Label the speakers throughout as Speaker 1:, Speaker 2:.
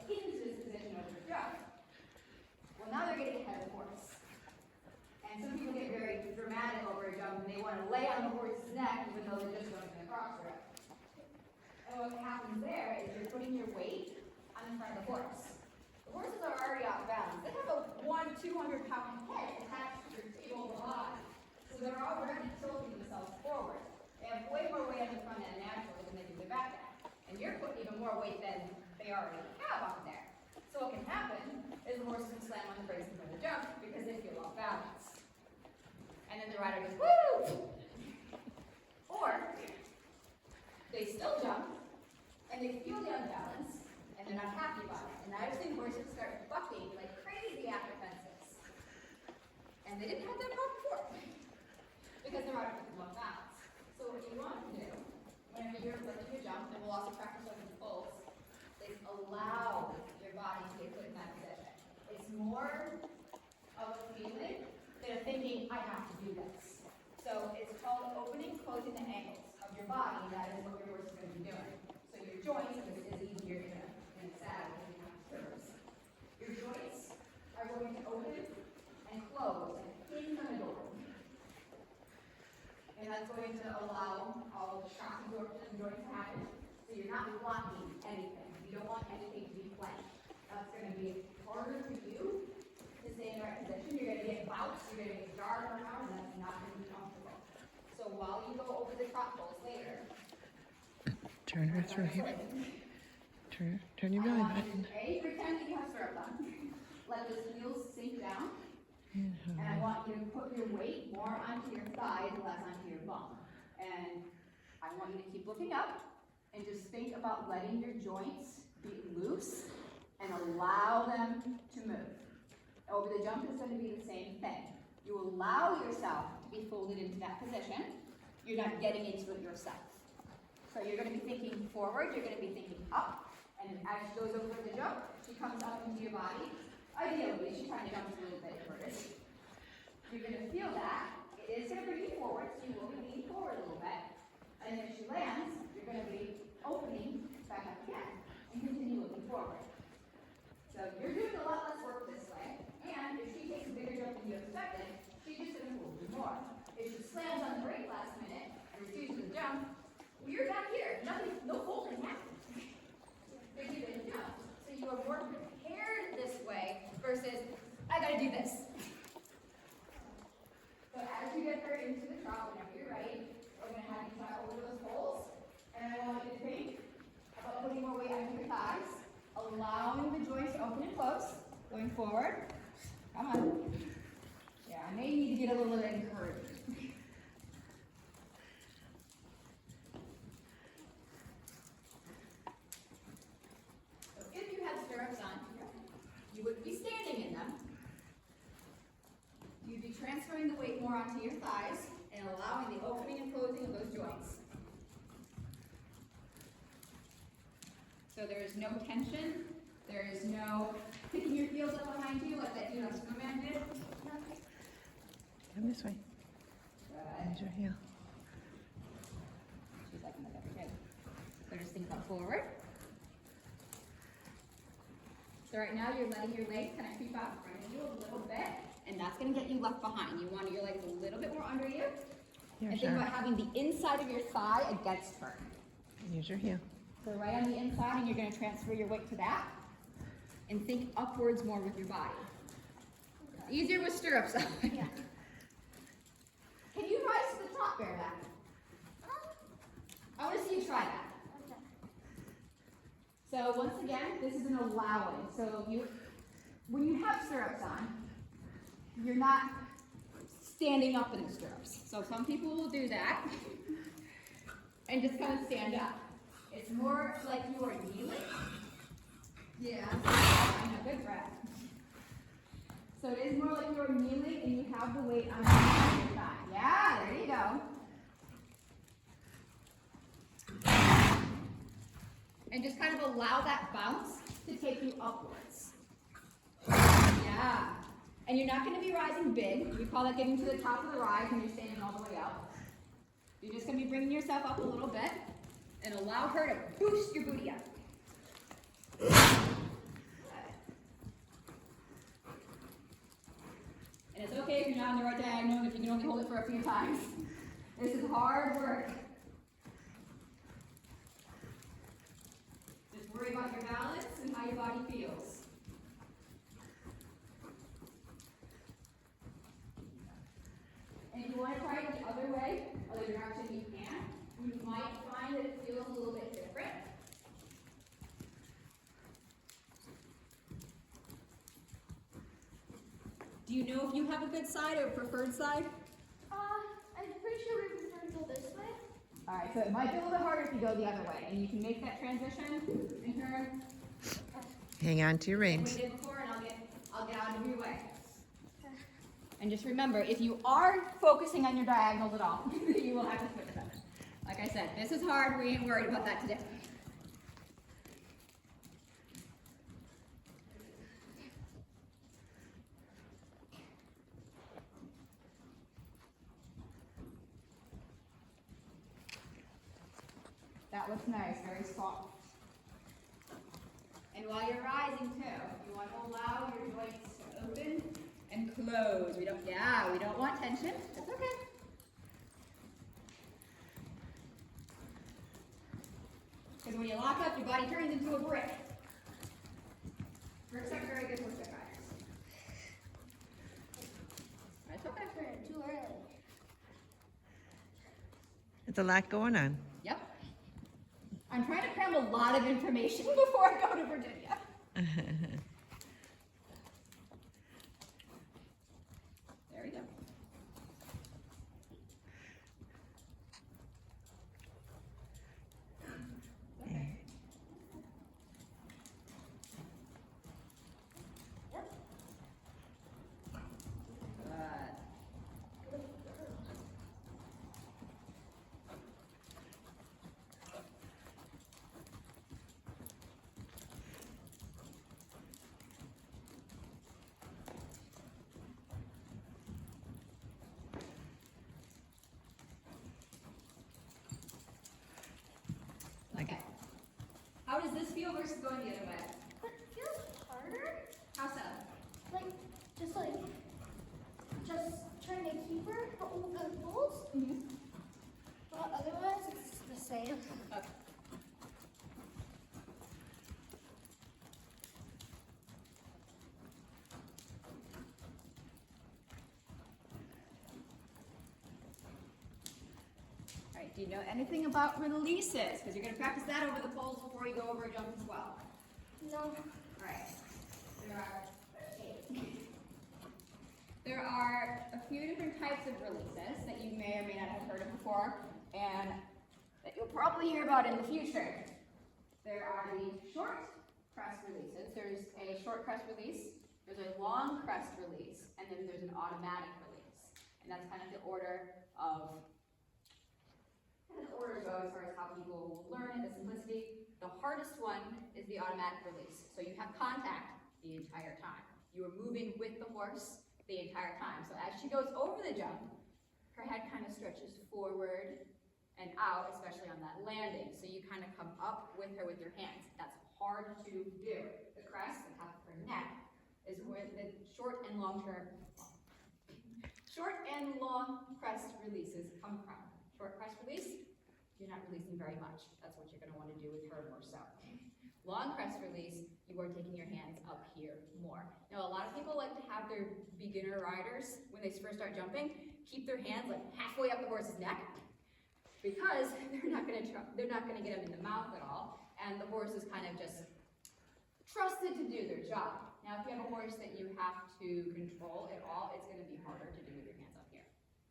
Speaker 1: get into this position over the jump. Well, now they're getting ahead of the horse. And some people get very dramatic over a jump and they want to lay on the horse's neck even though they're just jumping across the road. And what happens there is you're putting your weight on the front of the horse. The horses are already off balance. They have a 200-pound head attached to your table body. So they're already tilting themselves forward. They have way more weight on the front end naturally than they do the back end. And you're putting even more weight than they already have on there. So what can happen is the horse can slam on the brakes before the jump because they feel off balance. And then the rider goes, woo! Or they still jump and they feel the unbalance and they're not happy about it. And I've seen horses start bucking like crazy after fences. And they didn't have that problem before because the rider took them off balance. So what you want to do whenever you're looking to jump, and we'll also practice over the pulls, is allow your body to get put in that position. It's more of a feeling than a thinking, I have to do this. So it's called opening, closing the angles of your body. That is what your horse is going to be doing. So your joints is easier in a saddle if you have stirrups. Your joints are going to open and close and pin the middle. And that's going to allow all the shock absorption and joints to happen. So you're not blocking anything. You don't want anything to be flat. That's going to be harder for you to stay in the right position. You're going to get bounced, you're going to get jarred around, and that's not going to be comfortable. So while you go over the trot pulls later,
Speaker 2: turn her through here. Turn your belly button.
Speaker 1: A, pretend that you have stirrups on. Let those heels sink down. And I want you to put your weight more onto your thighs, less onto your bum. And I want you to keep looking up and just think about letting your joints be loose and allow them to move. Over the jump is going to be the same thing. You allow yourself to be folded into that position. You're not getting into it yourself. So you're going to be thinking forward, you're going to be thinking up, and as she goes over the jump, she comes up into your body. Ideally, she kind of jumps a little bit first. You're going to feel that. It is going to bring you forward, so you will be leaning forward a little bit. And then if she lands, you're going to be opening back up again and continue looking forward. So you're doing a lot less work this way. And if she takes a bigger jump than you expected, she's just going to fold you more. If she slams on the brake last minute and refuses to jump, well, you're back here. No folding happens. Because you didn't jump. So you are more prepared this way versus, I got to do this. So as you get her into the trot, whenever you're ready, we're going to have you try over those poles. And I want you to think about putting more weight onto your thighs, allowing the joints to open and close, going forward. Come on. Yeah, I may need to get a little bit encouraged. So if you had stirrups on, you wouldn't be standing in them. You'd be transferring the weight more onto your thighs and allowing the opening and closing of those joints. So there is no tension. There is no picking your heels up behind you like that snowman did.
Speaker 2: Come this way.
Speaker 1: Good.
Speaker 2: Use your heel.
Speaker 1: She's like, okay. So just think about forward. So right now you're letting your legs kind of creep out in front of you a little bit, and that's going to get you left behind. You want your legs a little bit more under you.
Speaker 2: Here,
Speaker 1: And think about having the inside of your thigh against her.
Speaker 2: Use your heel.
Speaker 1: So right on the inside, and you're going to transfer your weight to that. And think upwards more with your body. It's easier with stirrups on. Yeah. Can you rise to the top bareback? I want to see you try that. So once again, this is an allowing. So when you have stirrups on, you're not standing up in the stirrups. So some people will do that and just kind of stand up. It's more like you are kneeling. Yeah. Good breath. So it is more like you are kneeling and you have the weight on your thigh. Yeah, there you go. And just kind of allow that bounce to take you upwards. Yeah. And you're not going to be rising big. We call that getting to the top of the rise when you're standing all the way up. You're just going to be bringing yourself up a little bit and allow her to boost your booty up. if you're not in the right diagonal, if you can only hold it for a few times. This is hard work. Just worry about your balance and how your body feels. And if you want to try it the other way, other direction, you can. You might find that it feels a little bit different. Do you know if you have a good side or a preferred side?
Speaker 3: I'm pretty sure we prefer to go this way.
Speaker 1: Alright, so it might be a little bit harder if you go the other way. And you can make that transition and turn
Speaker 2: Hang on to your
Speaker 1: like we
Speaker 2: reins.
Speaker 1: did before, and I'll get out of your way. And just remember, if you are focusing on your diagonals at all, you will have to switch them. Like I said, this is hard. We ain't worried about that today. That looks nice, very soft. And while you're rising too, you want to allow your joints to open and close. We don't want tension. That's okay. Because when you lock up, your body turns into a brick. Bricks aren't very good for fit riders. That's okay.
Speaker 3: Too early.
Speaker 2: There's a lot going on.
Speaker 1: Yep. I'm trying to cram a lot of information before I go to Virginia. There we go. Okay. Good. Okay. How does this feel versus going the other way?
Speaker 3: But it feels harder.
Speaker 1: How so?
Speaker 3: Like, just trying to keep her on pulls.
Speaker 1: Mm-hmm.
Speaker 3: But otherwise, it's the same.
Speaker 1: Okay. All right, do you know anything about releases? Because you're going to practice that over the poles before you go over a jump as well.
Speaker 3: No.
Speaker 1: All right. There are a few different types of releases that you may or may not have heard of before, and that you'll probably hear about in the future. There are the short crest releases. There's a short crest release, there's a long crest release, and then there's an automatic release. And that's kind of the order of go as far as how people will learn it, the simplicity. The hardest one is the automatic release. So you have contact the entire time. You are moving with the horse the entire time. So as she goes over the jump, her head kind of stretches forward and out, especially on that landing. So you kind of come up with her with your hands. That's hard to do. The crest, the top of her neck, is where the short and long crest releases come from. Short crest release, you're not releasing very much. That's what you're going to want to do with her more so. Long crest release, you are taking your hands up here more. Now, a lot of people like to have their beginner riders, when they first start jumping, keep their hands like halfway up the horse's neck, because they're not going to get them in the mouth at all, and the horse is kind of just trusted to do their job. Now, if you have a horse that you have to control at all, it's going to be harder to do with your hands up here.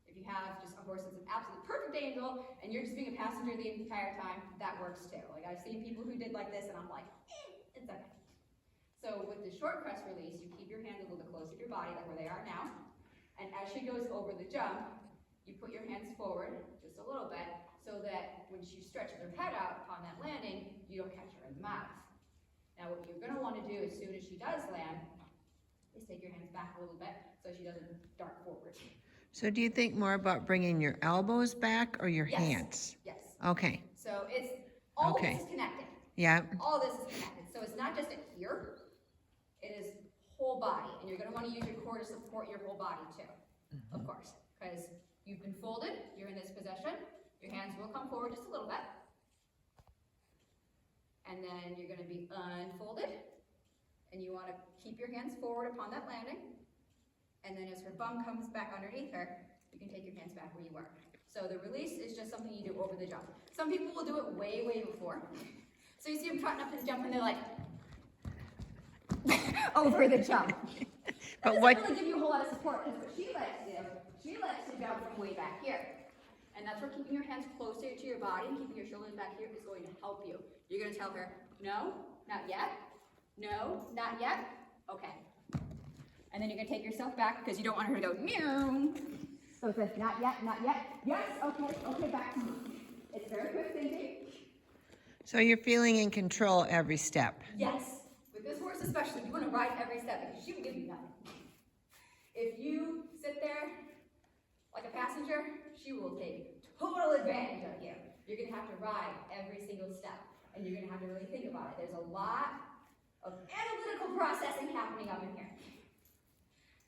Speaker 1: If you have just a horse that's an absolute perfect angel, and you're just being a passenger the entire time, that works too. Like, I've seen people who did like this, and I'm like, it's okay. So with the short crest release, you keep your hands a little bit closer to your body, like where they are now, and as she goes over the jump, you put your hands forward just a little bit, so that when she stretches her head out upon that landing, you don't catch her in the mouth. Now what you're going to want to do as soon as she does land is take your hands back a little bit so she doesn't dart forward.
Speaker 2: So do you think more about bringing your elbows back or your
Speaker 1: Yes.
Speaker 2: hands?
Speaker 1: Yes.
Speaker 2: Okay.
Speaker 1: So it's, all
Speaker 2: Okay.
Speaker 1: this is connected.
Speaker 2: Yeah.
Speaker 1: All this is connected. So it's not just a here, it is whole body. And you're going to want to use your core to support your whole body too. of course, because you've been folded, you're in this position, your hands will come forward just a little bit. And then you're gonna be unfolded, and you wanna keep your hands forward upon that landing. And then as her bum comes back underneath her, you can take your hands back where you were. So the release is just something you do over the jump. Some people will do it way, way before. So you see them trotting up and jump, and they're like, over the jump.
Speaker 2: But
Speaker 1: That
Speaker 2: what,
Speaker 1: doesn't really give you a whole lot of support, because what she likes to do, she likes to jump from way back here. And that's where keeping your hands closer to your body and keeping your shoulders back here is going to help you. You're going to tell her, no, not yet. No, not yet. Okay. And then you're going to take yourself back because you don't want her to go, meow. So it says, not yet, not yet. Yes, okay, back to me. It's very quick thinking.
Speaker 2: so you're feeling in control every step.
Speaker 1: Yes. With this horse especially, you want to ride every step because she will give you nothing. If you sit there like a passenger, she will take total advantage of you. You're going to have to ride every single step, and you're going to have to really think about it. There's a lot of analytical processing happening up in here.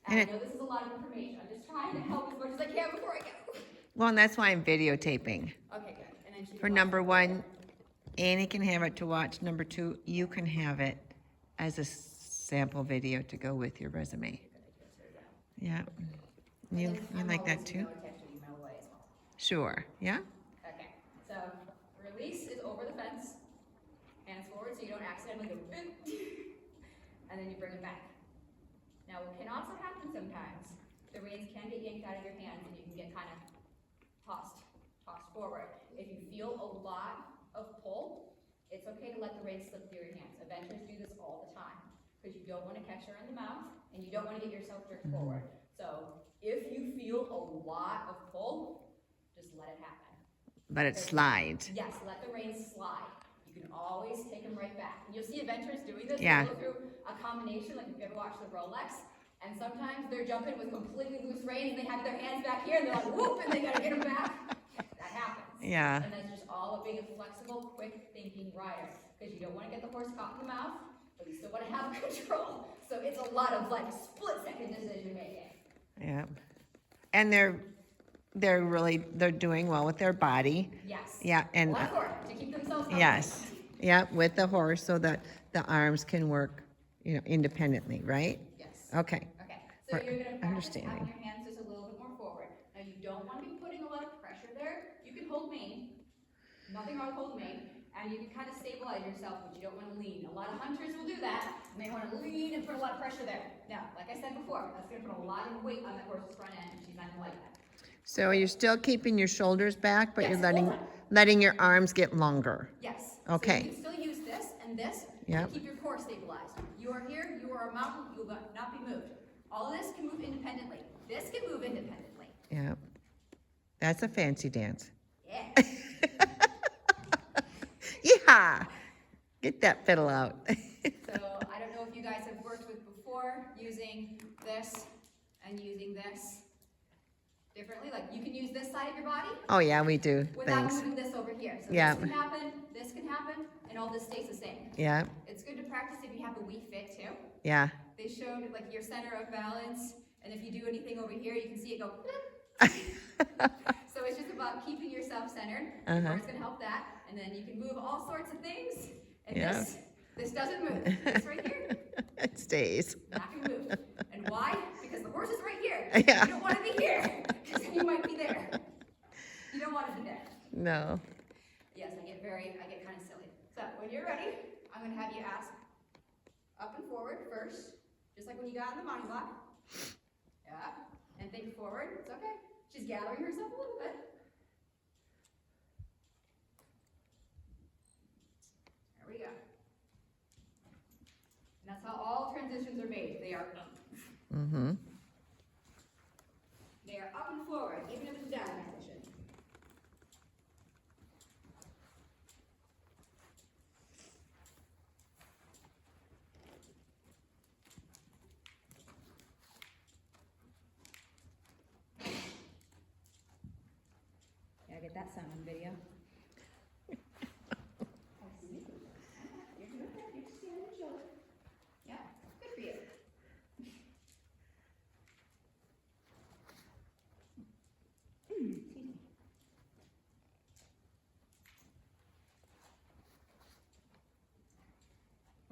Speaker 1: And I know this is a lot of information. I'm just trying to help as much as I can before I go.
Speaker 2: Well, and that's why I'm videotaping.
Speaker 1: Okay, good. And then she
Speaker 2: For number one, Annie can have it to watch. Number two, you can have it as a sample video to go with your resume. Yeah. You like that too? Sure. Yeah?
Speaker 1: Okay, so release is over the fence, hands forward so you don't accidentally go, and then you bring it back. Now, what can also happen sometimes, the reins can get yanked out of your hands and you can get kind of tossed forward. If you feel a lot of pull, it's okay to let the reins slip through your hands. Adventurers do this all the time because you don't want to catch her in the mouth and you don't want to get yourself jerked forward. So if you feel a lot of pull, just let it happen.
Speaker 2: But it slides.
Speaker 1: Yes, let the reins slide. You can always take them right back. And you'll see adventurers doing this.
Speaker 2: Yeah.
Speaker 1: They go through a combination, like if you ever watch the Rolex, and sometimes they're jumping with completely loose reins, and they have their hands back here, and they're like, whoop, and they gotta get them back. That happens.
Speaker 2: Yeah.
Speaker 1: And that's just all of being a flexible, quick thinking rider. Because you don't want to get the horse caught in the mouth, but you still want to have control. So it's a lot of like split-second decision making.
Speaker 2: Yeah. And they're doing well with their body.
Speaker 1: Yes.
Speaker 2: Yeah, and
Speaker 1: One for it, to keep themselves healthy.
Speaker 2: yes. Yeah, with the horse so that the arms can work, independently, right?
Speaker 1: Yes.
Speaker 2: Okay.
Speaker 1: Okay, so
Speaker 2: For
Speaker 1: you're gonna practice
Speaker 2: understanding.
Speaker 1: having your hands just a little bit more forward. Now, you don't wanna be putting a lot of pressure there. You can hold mane, nothing wrong with holding mane, and you can kind of stabilize yourself, but you don't wanna lean. A lot of hunters will do that, and they wanna lean and put a lot of pressure there. Now, like I said before, that's gonna put a lot of weight on that horse's front end, and she's not gonna like that.
Speaker 2: So you're still keeping your shoulders back, but
Speaker 1: Yes,
Speaker 2: you're
Speaker 1: hold on.
Speaker 2: letting your arms get longer.
Speaker 1: Yes.
Speaker 2: Okay.
Speaker 1: So you can still use this and this
Speaker 2: Yep.
Speaker 1: to keep your core stabilized. You are here, you are a mountain, you will not be moved. All of this can move independently. This can move independently.
Speaker 2: Yeah. That's a fancy dance.
Speaker 1: Yeah.
Speaker 2: Yeah. Get that fiddle out.
Speaker 1: So I don't know if you guys have worked with before using this and using this differently. Like you can use this side of your body
Speaker 2: Oh yeah, we do.
Speaker 1: without
Speaker 2: Thanks.
Speaker 1: moving this over here. So
Speaker 2: Yeah.
Speaker 1: this can happen, and all this stays the same.
Speaker 2: Yeah.
Speaker 1: It's good to practice if you have a weak fit too.
Speaker 2: Yeah.
Speaker 1: They showed like your center of balance, and if you do anything over here, you can see it go. So it's just about keeping yourself centered.
Speaker 2: Uh-huh.
Speaker 1: It's gonna help that, and then you can move all sorts of things. And
Speaker 2: Yeah.
Speaker 1: this doesn't move. This right here,
Speaker 2: It stays.
Speaker 1: not gonna move. And why? Because the horse is right here.
Speaker 2: Yeah.
Speaker 1: You don't want to be here, because then you might be there. You don't want to be there.
Speaker 2: No.
Speaker 1: Yes, I get kind of silly. So when you're ready, I'm gonna have you ask up and forward first, just like when you got in the mounting block. Yeah, and think forward. It's okay. She's gathering herself a little bit. There we go. And that's how all transitions are made. They are up.
Speaker 2: Mm-hmm.
Speaker 1: They are up and forward, even if it's down transition. Gotta get that sound on video. You're doing good. You're just standing and shoulder. Yeah, good for you.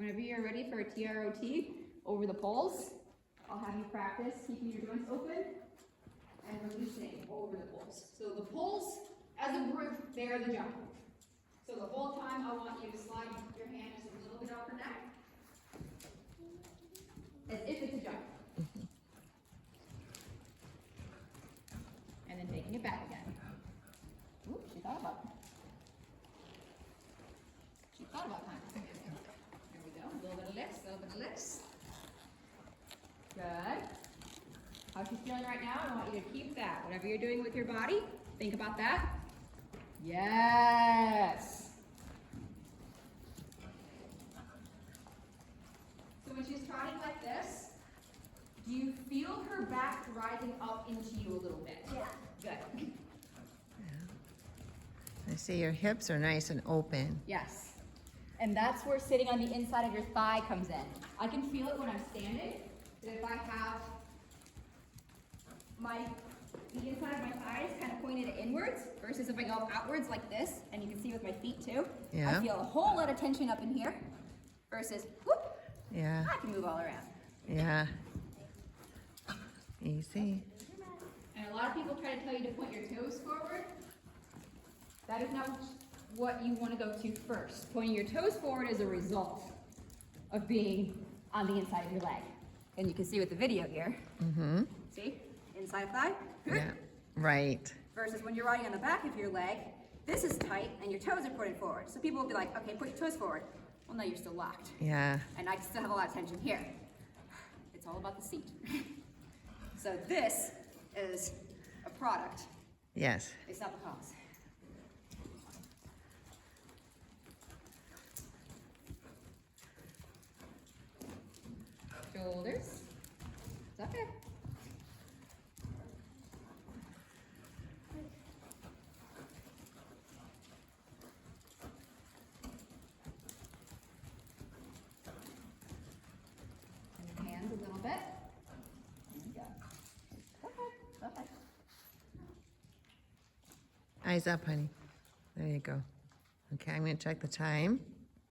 Speaker 1: Whenever you're ready for a TROT over the poles, I'll have you practice keeping your joints open and releasing over the poles. So the poles, as a group, they are the jump. So the whole time, I want you to slide your hand just a little bit up her neck, as if it's a jump. And then taking it back again. Ooh, she thought about it. She thought about time. There we go. A little bit of lifts, a little bit of lifts. Good. How she's feeling right now, I want you to keep that. Whatever you're doing with your body, think about that. Yes. So when she's trotting like this, do you feel her back rising up into you a little bit?
Speaker 3: Yeah.
Speaker 1: Good.
Speaker 2: I see your hips are nice and open.
Speaker 1: Yes. And that's where sitting on the inside of your thigh comes in. I can feel it when I'm standing, that if I have the inside of my thighs kind of pointed inwards, versus if I go outwards like this, and you can see with my feet too,
Speaker 2: Yeah.
Speaker 1: I feel a whole lot of tension up in here, versus, whoop,
Speaker 2: Yeah,
Speaker 1: I can move all around.
Speaker 2: yeah. Easy.
Speaker 1: And a lot of people try to tell you to point your toes forward. That is not what you want to go to first. Pointing your toes forward is a result of being on the inside of your leg. And you can see with the video here.
Speaker 2: Mm-hmm.
Speaker 1: See? Inside of thigh.
Speaker 2: Yeah, right.
Speaker 1: Versus when you're riding on the back of your leg, this is tight and your toes are pointed forward. So people will be like, okay, put your toes forward. Well, no, you're still locked.
Speaker 2: Yeah,
Speaker 1: And I still have a lot of tension here. It's all about the seat. So this is a product.
Speaker 2: yes.
Speaker 1: It's not the cause. Shoulders. It's okay. And your hands a little bit. There you go. Okay. Okay.
Speaker 2: Eyes up, honey. There you go. Okay, I'm gonna check the time.